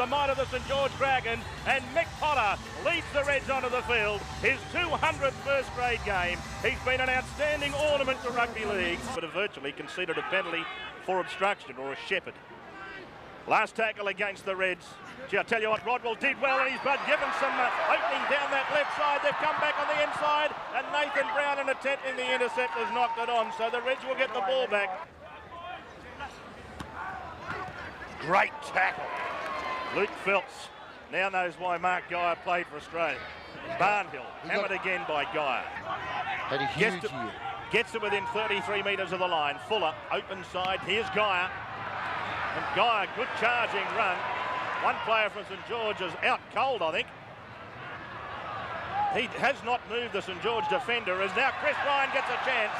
the might of the St George Dragons, and Mick Potter leads the Reds onto the field. His 200th first grade game. He's been an outstanding ornament to rugby league, but have virtually conceded a penalty for obstruction, or a shepherd. Last tackle against the Reds. Gee, I tell you what, Rodwell did well, and he's but given some opening down that left side. They've come back on the inside, and Nathan Brown, in attempting the intercept, has knocked it on. So the Reds will get the ball back. Great tackle. Luke Phelps now knows why Mark Geyer played for Australia. Barnhill, hammered again by Geyer. Had a huge year. Gets to within 33 metres of the line. Fuller, open side. Here's Geyer. And Geyer, good charging run. One player from St George is out cold, I think. He has not moved, the St George defender, as now Chris Ryan gets a chance.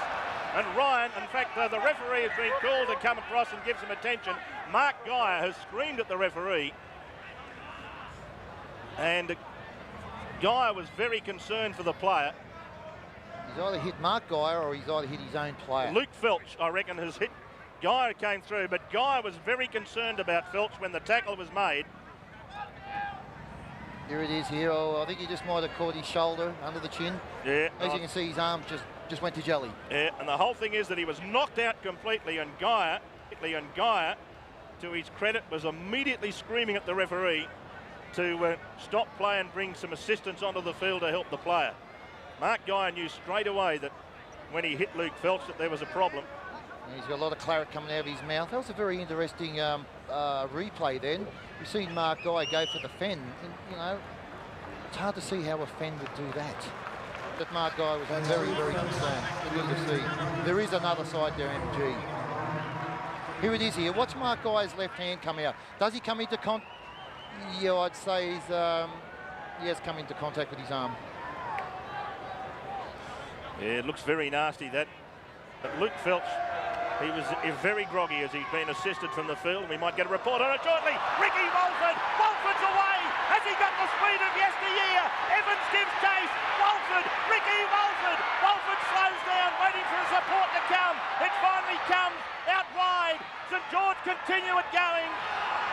And Ryan, in fact, the referee has been called to come across and give some attention. Mark Geyer has screamed at the referee. And Geyer was very concerned for the player. He's either hit Mark Geyer or he's either hit his own player. Luke Phelps, I reckon, has hit. Geyer came through, but Geyer was very concerned about Phelps when the tackle was made. Here it is here. Oh, I think he just might have caught his shoulder under the chin. Yeah. As you can see, his arm just went to jelly. Yeah, and the whole thing is that he was knocked out completely, and Geyer, to his credit, was immediately screaming at the referee to stop play and bring some assistance onto the field to help the player. Mark Geyer knew straight away that when he hit Luke Phelps that there was a problem. And he's got a lot of claret coming out of his mouth. That was a very interesting replay then. You've seen Mark Geyer go for the fen. And, you know, it's hard to see how a fen would do that. But Mark Geyer was very, very concerned. Good to see. There is another side there, MG. Here it is here. Watch Mark Geyer's left hand come out. Does he come into contact? Yeah, I'd say he has come into contact with his arm. Yeah, it looks very nasty, that. But Luke Phelps, he was very groggy as he's been assisted from the field. We might get a report on it shortly. Ricky Walford. Walford's away. Has he got the speed of yesteryear? Evans gives chase. Walford. Ricky Walford. Walford slows down, waiting for his support to come. It finally comes out wide. St George continue it going.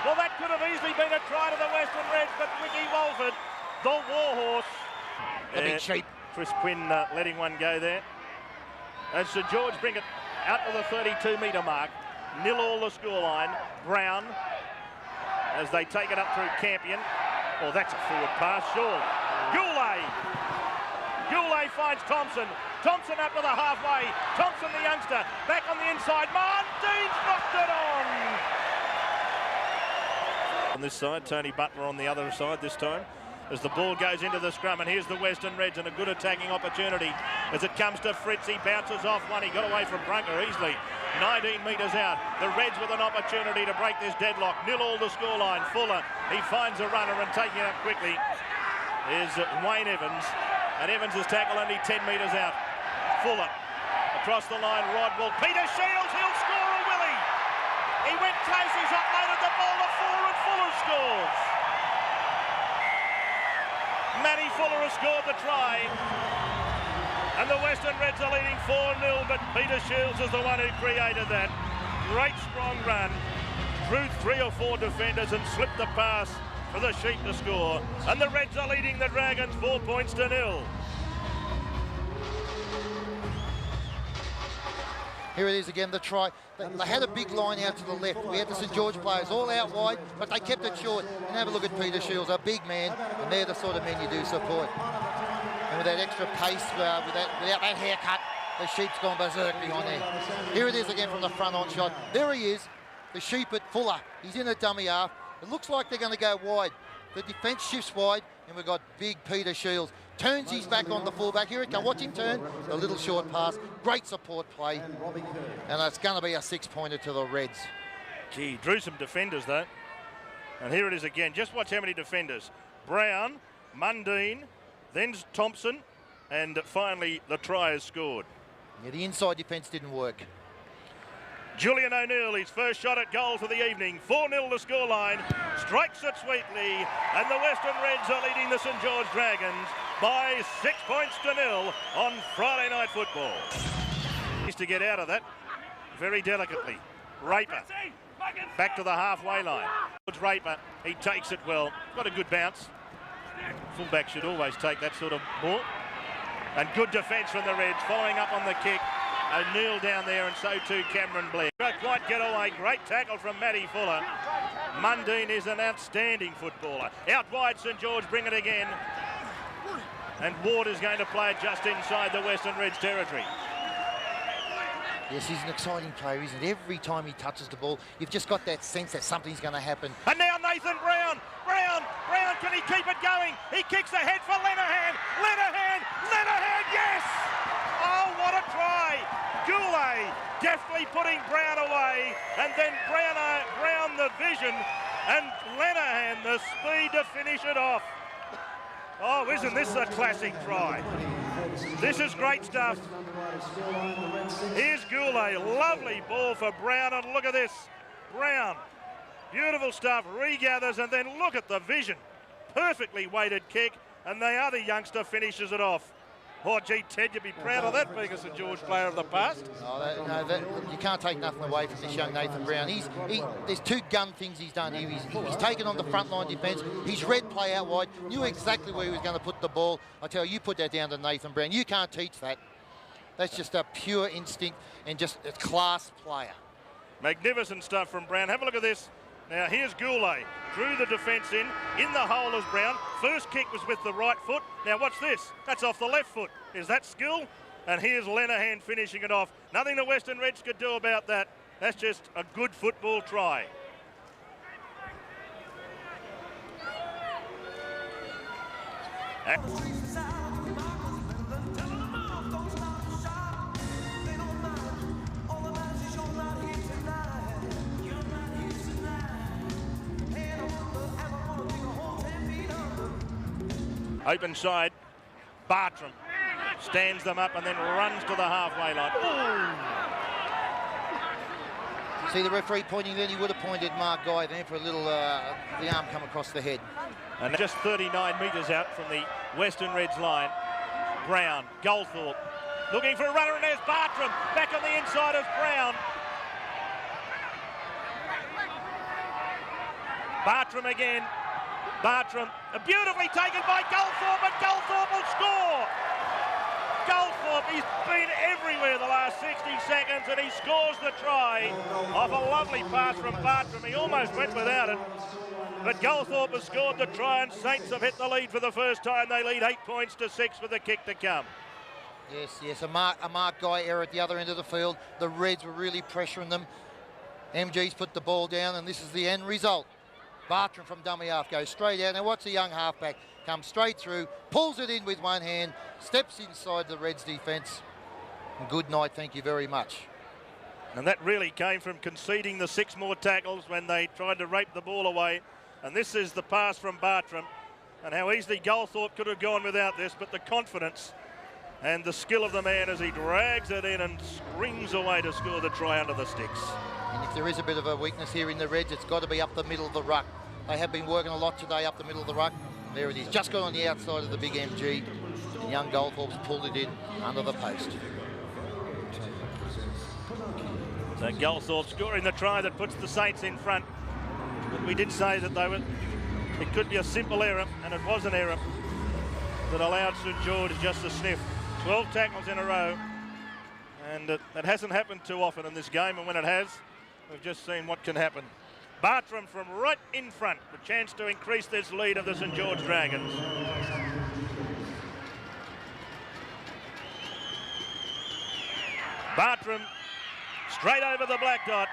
Well, that could have easily been a try to the Western Reds, but Ricky Walford, the warhorse. A bit cheap. Chris Quinn letting one go there. As St George bring it out to the 32-metre mark. 0-0 the scoreline. Brown, as they take it up through Campion. Oh, that's a forward pass, sure. Goulet finds Thompson. Thompson up to the halfway. Thompson, the youngster, back on the inside. Dean's knocked it on. On this side, Tony Butler on the other side this time. As the ball goes into the scrum, and here's the Western Reds, and a good attacking opportunity as it comes to Fritz. He bounces off one. He got away from Brunker easily. 19 metres out. The Reds with an opportunity to break this deadlock. 0-0 the scoreline. Fuller, he finds a runner and taking it up quickly is Wayne Evans. And Evans is tackled only 10 metres out. Fuller across the line. Rodwell. Peter Shields, he'll score a willie. He went close. He's uploaded the ball to Fuller, and Fuller scores. Matty Fuller has scored the try. And the Western Reds are leading 4-0, but Peter Shields is the one who created that. Great strong run. Drew 3 or 4 defenders and slipped the pass for the Sheep to score. And the Reds are leading the Dragons 4 points to 0. Here it is again, the try. They had a big line out to the left. We had the St George players all out wide, but they kept it short. And have a look at Peter Shields, a big man, and they're the sort of men you do support. And with that extra pace, without that haircut, the Sheep's gone berserk behind there. Here it is again from the front on shot. There he is, the Sheep at Fuller. He's in a dummy half. It looks like they're going to go wide. The defence shifts wide, and we've got big Peter Shields. Turns his back on the fullback. Here it comes. Watch him turn. A little short pass. Great support play. And it's going to be a 6-pointer to the Reds. Gee, drew some defenders, though. And here it is again. Just watch how many defenders. Brown, Mundine, then Thompson, and finally the try is scored. Yeah, the inside defence didn't work. Julian O'Neill, his first shot at goal for the evening. 4-0 the scoreline. Strikes it sweetly. And the Western Reds are leading the St George Dragons by 6 points to 0 on Friday Night Football. Needs to get out of that very delicately. Raper. Back to the halfway line. Draper, he takes it well. Got a good bounce. Fullback should always take that sort of ball. And good defence from the Reds, following up on the kick. O'Neill down there, and so too Cameron Blair. Not quite get away. Great tackle from Matty Fuller. Mundine is an outstanding footballer. Out wide, St George bring it again. And Ward is going to play it just inside the Western Reds territory. Yes, he's an exciting player, isn't he? Every time he touches the ball, you've just got that sense that something's going to happen. And now Nathan Brown. Brown, can he keep it going? He kicks ahead for Lenahan. Lenahan, yes! Oh, what a try. Goulet deftly putting Brown away. And then Brown the vision. And Lenahan the speed to finish it off. Oh, isn't this a classic try? This is great stuff. Here's Goulet, lovely ball for Brown, and look at this. Brown, beautiful stuff, regathers, and then look at the vision. Perfectly weighted kick, and the other youngster finishes it off. Oh, gee, Ted, you'd be proud of that being a St George player of the past. Oh, you can't take nothing away from this young Nathan Brown. There's two gun things he's done here. He's taken on the front line defence. He's read play out wide, knew exactly where he was going to put the ball. I tell you put that down to Nathan Brown. You can't teach that. That's just a pure instinct and just a class player. Magnificent stuff from Brown. Have a look at this. Now, here's Goulet. Drew the defence in the hole as Brown. First kick was with the right foot. Now, watch this. That's off the left foot. Is that skill? And here's Lenahan finishing it off. Nothing the Western Reds could do about that. That's just a good football try. Open side, Bartram stands them up and then runs to the halfway line. Ooh. See the referee pointing then, he would have pointed Mark Guy there for a little, the arm come across the head. And just 39 metres out from the Western Reds line. Brown, Goldthorpe, looking for a runner, and there's Bartram, back on the inside of Brown. Bartram again. Bartram, beautifully taken by Goldthorpe, and Goldthorpe will score. Goldthorpe, he's been everywhere the last 60 seconds, and he scores the try off a lovely pass from Bartram. He almost went without it, but Goldthorpe has scored the try, and Saints have hit the lead for the first time. They lead 8 points to 6 with the kick to come. Yes, a Mark Guy error at the other end of the field. The Reds were really pressuring them. MG's put the ball down, and this is the end result. Bartram from dummy half goes straight out. Now watch the young halfback come straight through, pulls it in with one hand, steps inside the Reds defence. Good night, thank you very much. And that really came from conceding the 6 more tackles when they tried to rape the ball away. And this is the pass from Bartram. And how easily Goldthorpe could have gone without this, but the confidence and the skill of the man as he drags it in and springs away to score the try under the sticks. And if there is a bit of a weakness here in the Reds, it's got to be up the middle of the ruck. They have been working a lot today up the middle of the ruck. There it is, just got on the outside of the big MG. And young Goldthorpe's pulled it in under the post. So Goldthorpe scoring the try that puts the Saints in front. But we did say that it could be a simple error, and it was an error that allowed St George just a sniff. 12 tackles in a row, and it hasn't happened too often in this game, and when it has, we've just seen what can happen. Bartram from right in front, the chance to increase this lead of the St George Dragons. Bartram straight over the black dot.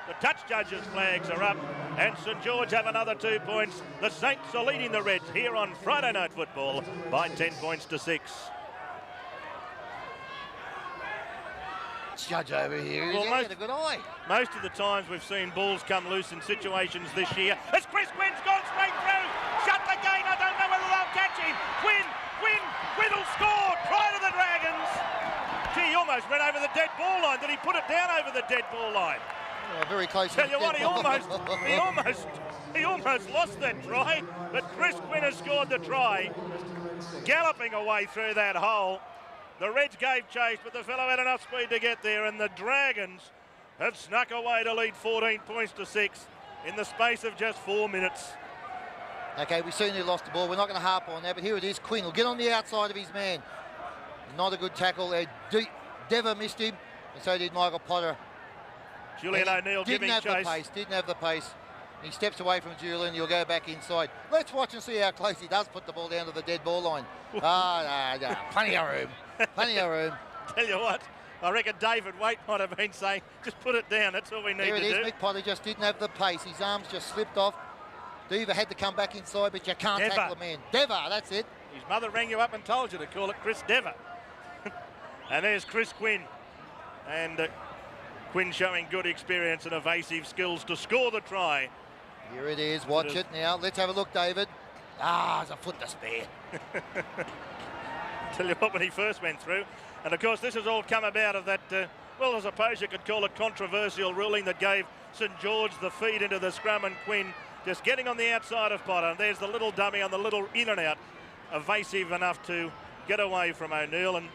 The touch judges' flags are up, and St George have another 2 points. The Saints are leading the Reds here on Friday Night Football by 10 points to 6. Judge over here, well, he's had a good eye. Most of the times we've seen balls come loose in situations this year. As Chris Quinn's gone straight through, shut the gate, I don't know whether they'll catch him. Quinn will score, try to the Dragons. Gee, he almost went over the dead ball line. Did he put it down over the dead ball line? Oh, very close. Tell you what, he almost lost that try, but Chris Quinn has scored the try, galloping away through that hole. The Reds gave chase, but the fellow had enough speed to get there, and the Dragons have snuck away to lead 14 points to 6 in the space of just 4 minutes. Okay, we've seen who lost the ball. We're not going to harp on that, but here it is. Quinn will get on the outside of his man. Not a good tackle there. Dever missed him, and so did Michael Potter. Julian O'Neill giving chase. Didn't have the pace. He steps away from Julian. He'll go back inside. Let's watch and see how close he does put the ball down to the dead ball line. No. Plenty of room. Plenty of room. Tell you what, I reckon David Waite might have been saying, just put it down. That's all we need to do. Here it is. Mick Potter just didn't have the pace. His arms just slipped off. Dever had to come back inside, but you can't tackle the man. Dever, that's it. His mother rang you up and told you to call it Chris Dever. And there's Chris Quinn. And Quinn showing good experience and evasive skills to score the try. Here it is. Watch it now. Let's have a look, David. There's a foot to spare. Tell you what, when he first went through. And, of course, this has all come about of that, well, I suppose you could call it controversial ruling that gave St George the feed into the scrum, and Quinn just getting on the outside of Potter. And there's the little dummy on the little in and out. Evasive enough to get away from O'Neill. And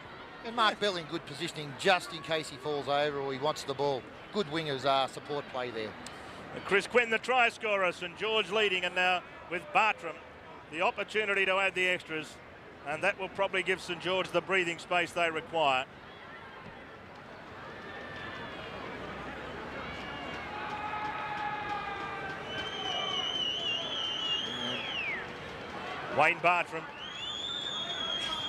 Mark Bell in good positioning just in case he falls over or he wants the ball. Good wingers support play there. And Chris Quinn, the try scorer. St George leading, and now with Bartram the opportunity to add the extras, and that will probably give St George the breathing space they require. Wayne Bartram.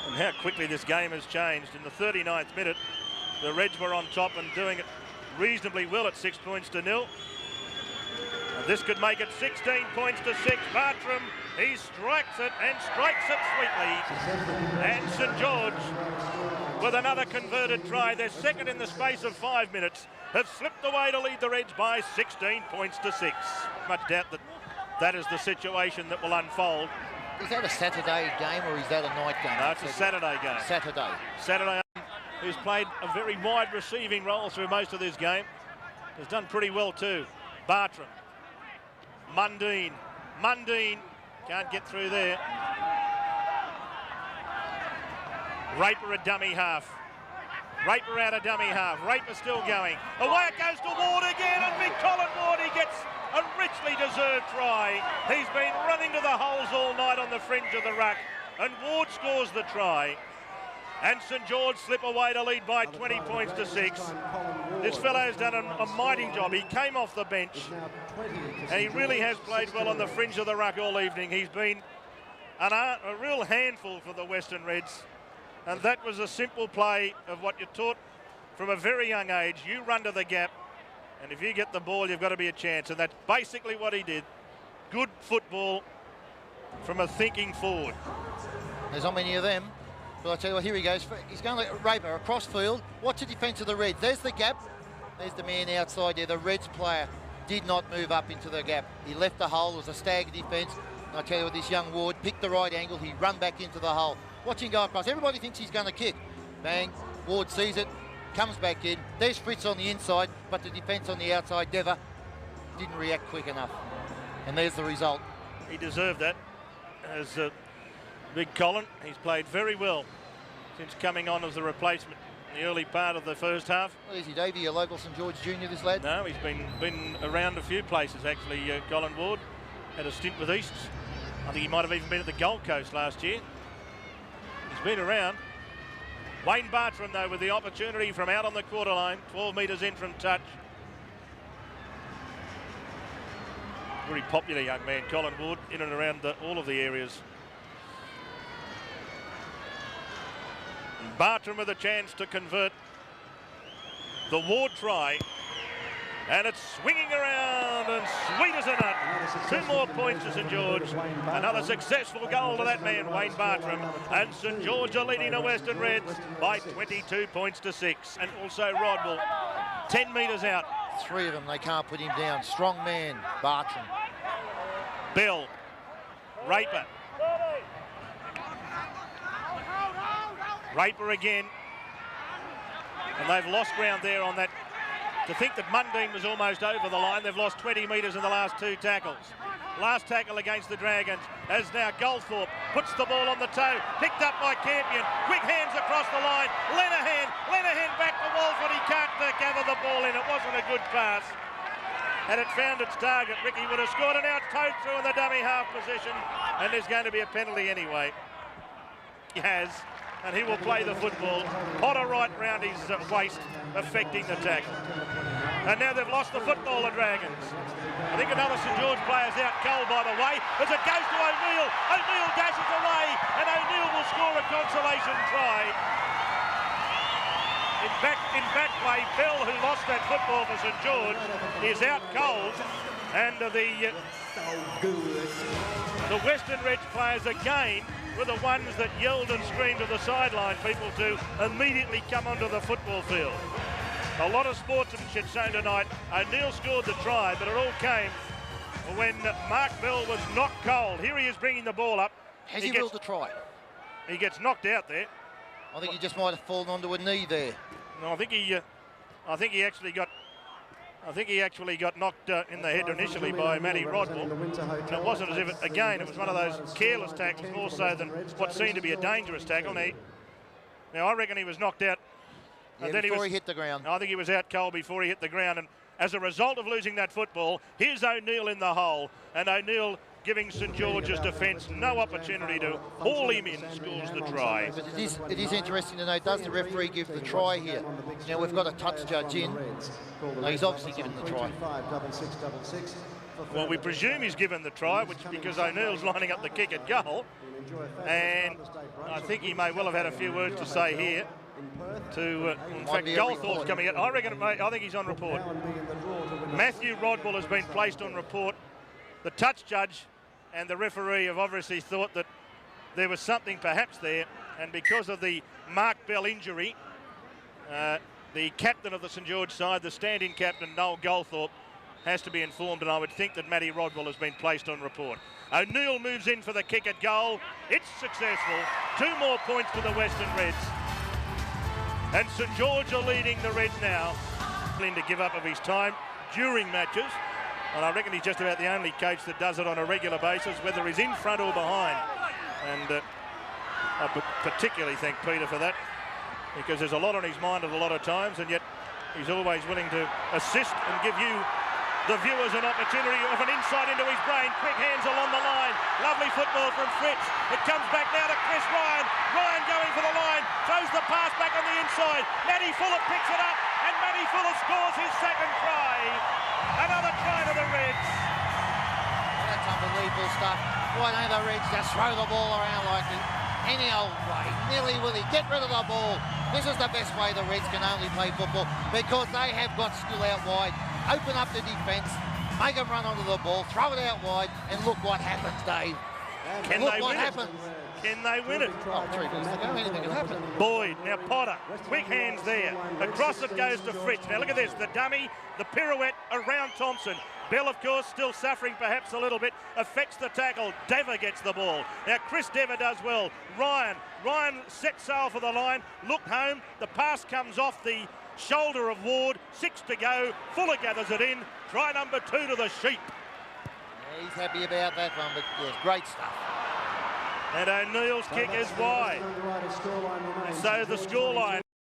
And how quickly this game has changed. In the 39th minute, the Reds were on top and doing it reasonably well at 6 points to 0. And this could make it 16 points to 6. Bartram, he strikes it and strikes it sweetly. And St George, with another converted try, they're second in the space of 5 minutes, have slipped away to lead the Reds by 16 points to 6. Much doubt that that is the situation that will unfold. Is that a Saturday game or is that a night game? No, it's a Saturday game. Saturday. Who's played a very wide receiving role through most of this game. Has done pretty well too. Bartram. Mundine can't get through there. Raper a dummy half. Raper out a dummy half. Raper still going. Away it goes to Ward again, and Big Colin Ward, he gets a richly deserved try. He's been running to the holes all night on the fringe of the ruck, and Ward scores the try. And St George slip away to lead by 20 points to 6. This fellow's done a mighty job. He came off the bench, and he really has played well on the fringe of the ruck all evening. He's been a real handful for the Western Reds, and that was a simple play of what you're taught from a very young age. You run to the gap, and if you get the ball, you've got to be a chance, and that's basically what he did. Good football from a thinking forward. There's not many of them. But I tell you what, here he goes. He's going like Raper across field. Watch the defence of the Reds. There's the gap. There's the man outside there. The Reds player did not move up into the gap. He left the hole. It was a stagger defence. And I tell you what, this young Ward picked the right angle. He run back into the hole. Watch him go across. Everybody thinks he's going to kick. Bang. Ward sees it. Comes back in. There's Fritz on the inside. But the defence on the outside, Dever, didn't react quick enough. And there's the result. He deserved that. As Big Colin, he's played very well since coming on as a replacement in the early part of the first half. Well, is he, Davey, a local St George junior, this lad? No, he's been around a few places, actually, Colin Ward. Had a stint with Easts. I think he might have even been at the Gold Coast last year. He's been around. Wayne Bartram, though, with the opportunity from out on the quarter line, 12 metres in from touch. Very popular young man, Colin Ward, in and around all of the areas. Bartram with a chance to convert the Ward try, and it's swinging around and sweet as a nut. 2 more points to St George. Another successful goal to that man, Wayne Bartram, and St George are leading the Western Reds by 22 points to 6. And also Rodwell, 10 metres out. 3 of them, they can't put him down. Strong man, Bartram. Bell, Raper. Raper again, and they've lost ground there on that. To think that Mundine was almost over the line, they've lost 20 metres in the last 2 tackles. last tackle against the Dragons, as now Goldthorpe puts the ball on the toe, picked up by Campion, quick hands across the line, Lenehan back to Walford, he can't gather the ball in, it wasn't a good pass. Had it found its target, Ricky would have scored, and now it's towed through in the dummy half position, and there's going to be a penalty anyway. He has, and he will play the football. Potter right round his waist, affecting the tackle. And now they've lost the football, the Dragons. I think another St George player's out cold, by the way, as it goes to O'Neill. O'Neill dashes away, and O'Neill will score a consolation try. In back play, Bell, who lost that football for St George, is out cold, and the Western Reds players again were the ones that yelled and screamed to the sideline people to immediately come onto the football field. A lot of sportsmanship shown tonight. O'Neill scored the try, but it all came when Mark Bell was knocked cold. Here he is bringing the ball up. Has he willed the try? He gets knocked out there. I think he just might have fallen onto a knee there. No, I think he actually got knocked in the head initially by Matty Rodwell. And it wasn't as if it, again, it was one of those careless tackles more so than what seemed to be a dangerous tackle. Now I reckon he was knocked out. Yeah, and then before he hit the ground. I think he was out cold before he hit the ground. And as a result of losing that football, here's O'Neill in the hole. And O'Neill giving St George's defence no opportunity to haul him in, scores the try. But it is interesting to know, does the referee give the try here? Now we've got a touch judge in. No, he's obviously given the try. Well, we presume he's given the try, which because O'Neill's lining up the kick at goal. And I think he may well have had a few words to say here. In fact, Goldthorpe's coming out. I think he's on report. Matthew Rodwell has been placed on report. The touch judge and the referee have obviously thought that there was something perhaps there, and because of the Mark Bell injury, the captain of the St George side, the stand-in captain, Noel Goldthorpe, has to be informed, and I would think that Matty Rodwell has been placed on report. O'Neill moves in for the kick at goal. It's successful. 2 more points to the Western Reds. And St George are leading the Reds now. To give up of his time during matches. And I reckon he's just about the only coach that does it on a regular basis, whether he's in front or behind. And I particularly thank Peter for that, because there's a lot on his mind at a lot of times, and yet he's always willing to assist and give you, the viewers, an opportunity of an insight into his brain. Quick hands along the line. Lovely football from Fritz. It comes back now to Chris Ryan. Ryan going for the line. Throws the pass back on the inside. Matty Fuller picks it up, and Matty Fuller scores his second try. Another try to the Reds. That's unbelievable stuff. Why don't the Reds just throw the ball around like any old way? Nilly-willy, get rid of the ball. This is the best way the Reds can only play football, because they have got skill out wide. Open up the defence, make them run onto the ball, throw it out wide, and look what happens, Dave. Can look they what win happens. It? Can they win it? Oh, 3 minutes to go, anything can happen. Boyd, now Potter, quick hands there. Across it goes to Fritz. Now look at this, the dummy, the pirouette around Thompson. Bell, of course, still suffering perhaps a little bit, affects the tackle. Dever gets the ball. Now Chris Dever does well. Ryan sets sail for the line, looked home, the pass comes off the shoulder of Ward, 6 to go. Fuller gathers it in. Try number 2 to the Sheep. Yeah, he's happy about that one, but yes, great stuff. And O'Neill's kick is wide. So the scoreline